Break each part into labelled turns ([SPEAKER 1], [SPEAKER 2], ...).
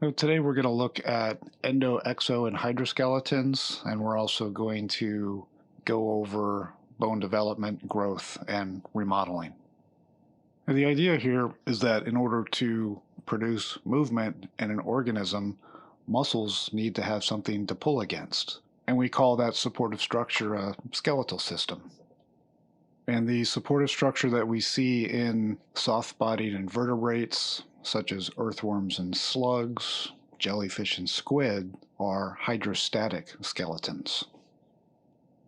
[SPEAKER 1] So today we're going to look at endo, exo, and hydroskeletons, and we're also going to go over bone development, growth, and remodeling. And the idea here is that in order to produce movement in an organism, muscles need to have something to pull against, and we call that supportive structure a skeletal system. And the supportive structure that we see in soft-bodied invertebrates, such as earthworms and slugs, jellyfish and squid, are hydrostatic skeletons.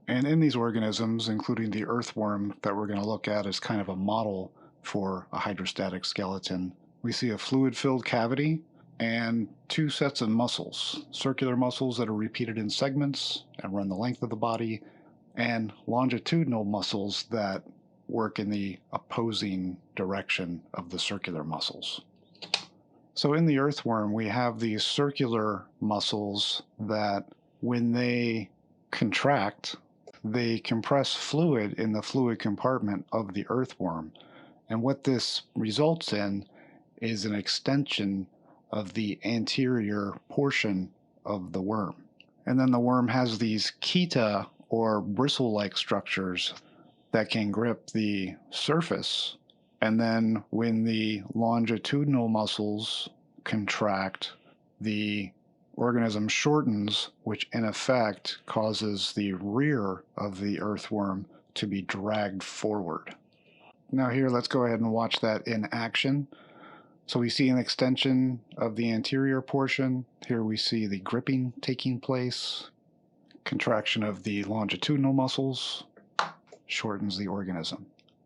[SPEAKER 1] And in these organisms, including the earthworm that we're going to look at as kind of a model for a hydrostatic skeleton, we see a fluid-filled cavity and two sets of muscles, circular muscles that are repeated in segments and run the length of the body, and longitudinal muscles that work in the opposing direction of the circular muscles. So in the earthworm, we have these circular muscles that, when they contract, they compress fluid in the fluid compartment of the earthworm. And what this results in is an extension of the anterior portion of the worm. And then the worm has these chaeta, or bristle-like structures, that can grip the surface. And then when the longitudinal muscles contract, the organism shortens, which in effect causes the rear of the earthworm to be dragged forward. Now here, let's go ahead and watch that in action. So we see an extension of the anterior portion. Here we see the gripping taking place. Contraction of the longitudinal muscles shortens the organism.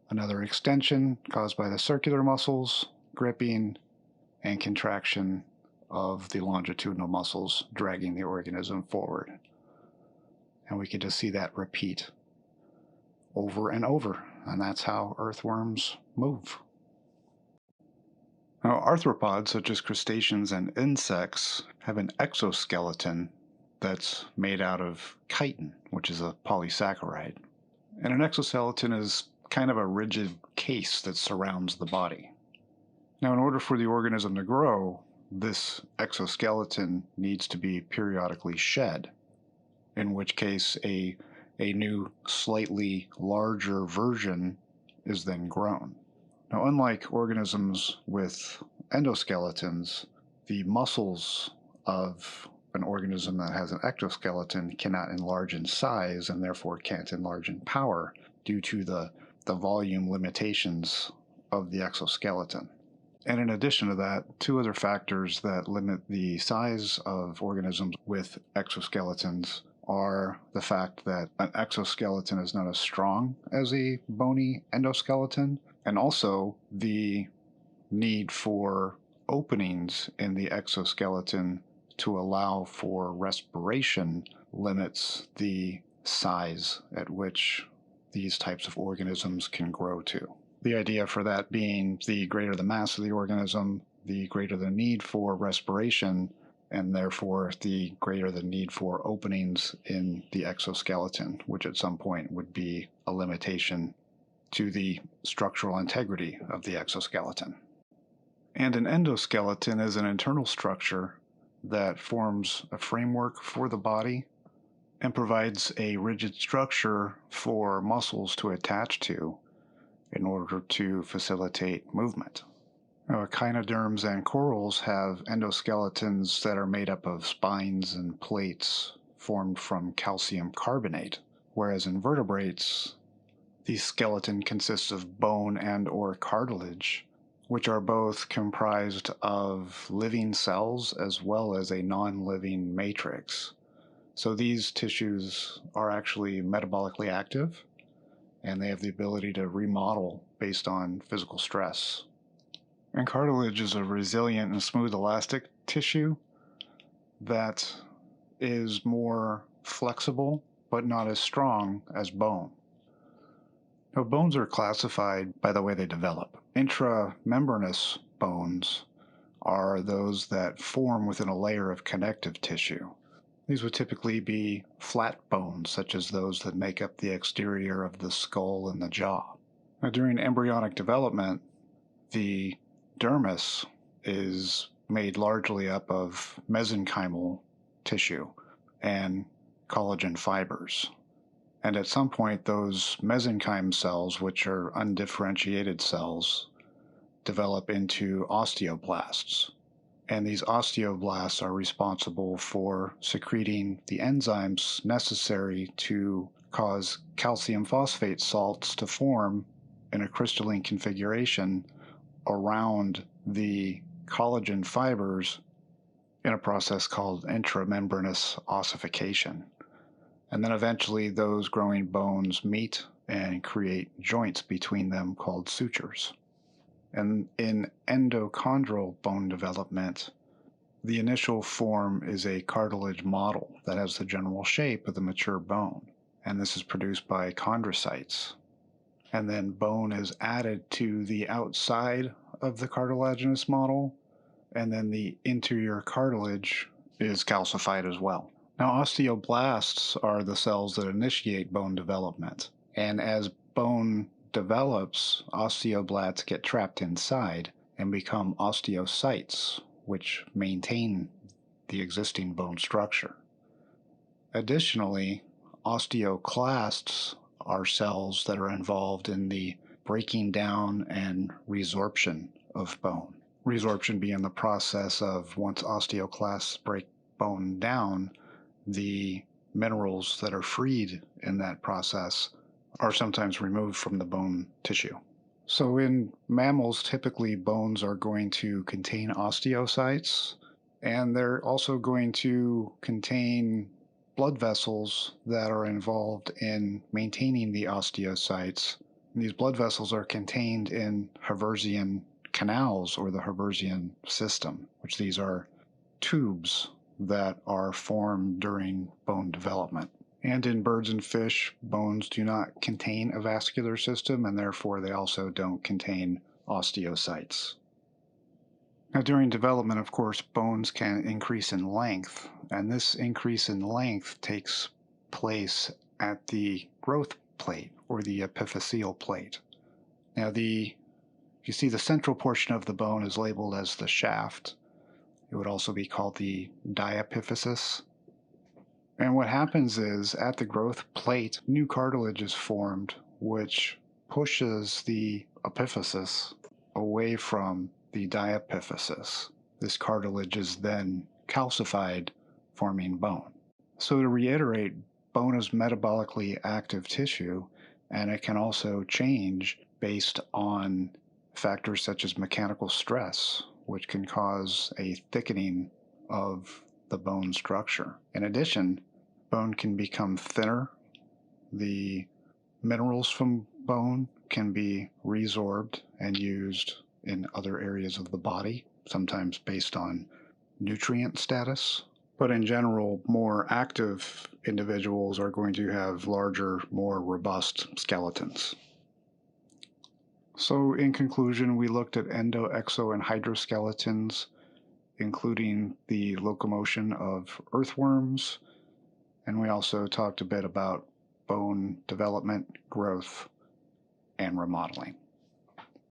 [SPEAKER 1] Another extension caused by the circular muscles, gripping, and contraction of the longitudinal muscles dragging the organism forward. And we can just see that repeat over and over, and that's how earthworms move. Now, arthropods such as crustaceans and insects have an exoskeleton that's made out of chitin, which is a polysaccharide. And an exoskeleton is kind of a rigid case that surrounds the body. Now, in order for the organism to grow, this exoskeleton needs to be periodically shed, in which case a new, slightly larger version is then grown. Now, unlike organisms with endoskeletons, the muscles of an organism that has an exoskeleton cannot enlarge in size and therefore can't enlarge in power due to the volume limitations of the exoskeleton. And in addition to that, two other factors that limit the size of organisms with exoskeletons are the fact that an exoskeleton is not as strong as a bony endoskeleton, and also the need for openings in the exoskeleton to allow for respiration limits the size at which these types of organisms can grow to. The idea for that being the greater the mass of the organism, the greater the need for respiration, and therefore the greater the need for openings in the exoskeleton, which at some point would be a limitation to the structural integrity of the exoskeleton. And an endoskeleton is an internal structure that forms a framework for the body and provides a rigid structure for muscles to attach to in order to facilitate movement. Now, echinoderms and corals have endoskeletons that are made up of spines and plates formed from calcium carbonate, whereas in vertebrates, the skeleton consists of bone and/or cartilage, which are both comprised of living cells as well as a non-living matrix. So these tissues are actually metabolically active, and they have the ability to remodel based on physical stress. And cartilage is a resilient and smooth elastic tissue that is more flexible but not as strong as bone. Now, bones are classified by the way they develop. Intramembranous bones are those that form within a layer of connective tissue. These would typically be flat bones, such as those that make up the exterior of the skull and the jaw. Now, during embryonic development, the dermis is made largely up of mesenchymal tissue and collagen fibers. And at some point, those mesenchyme cells, which are undifferentiated cells, develop into osteoblasts. And these osteoblasts are responsible for secreting the enzymes necessary to cause calcium phosphate salts to form in a crystalline configuration around the collagen fibers in a process called intramembranous ossification. And then eventually those growing bones meet and create joints between them called sutures. And in endochondral bone development, the initial form is a cartilage model that has the general shape of the mature bone, and this is produced by chondrocytes. And then bone is added to the outside of the cartilaginous model, and then the interior cartilage is calcified as well. Now, osteoblasts are the cells that initiate bone development, and as bone develops, osteoblasts get trapped inside and become osteocytes, which maintain the existing bone structure. Additionally, osteoclasts are cells that are involved in the breaking down and resorption of bone. Resorption being the process of once osteoclasts break bone down, the minerals that are freed in that process are sometimes removed from the bone tissue. So in mammals, typically bones are going to contain osteocytes, and they're also going to contain blood vessels that are involved in maintaining the osteocytes. And these blood vessels are contained in Haversian canals or the Haversian system, which these are tubes that are formed during bone development. And in birds and fish, bones do not contain a vascular system, and therefore they also don't contain osteocytes. Now, during development, of course, bones can increase in length, and this increase in length takes place at the growth plate or the epiphyseal plate. Now, you see the central portion of the bone is labeled as the shaft. It would also be called the diapiphysis. And what happens is, at the growth plate, new cartilage is formed, which pushes the epiphysis away from the diapiphysis. This cartilage is then calcified, forming bone. So to reiterate, bone is metabolically active tissue, and it can also change based on factors such as mechanical stress, which can cause a thickening of the bone structure. In addition, bone can become thinner. The minerals from bone can be resorbed and used in other areas of the body, sometimes based on nutrient status. But in general, more active individuals are going to have larger, more robust skeletons. So in conclusion, we looked at endo, exo, and hydroskeletons, including the locomotion of earthworms, and we also talked a bit about bone development, growth, and remodeling.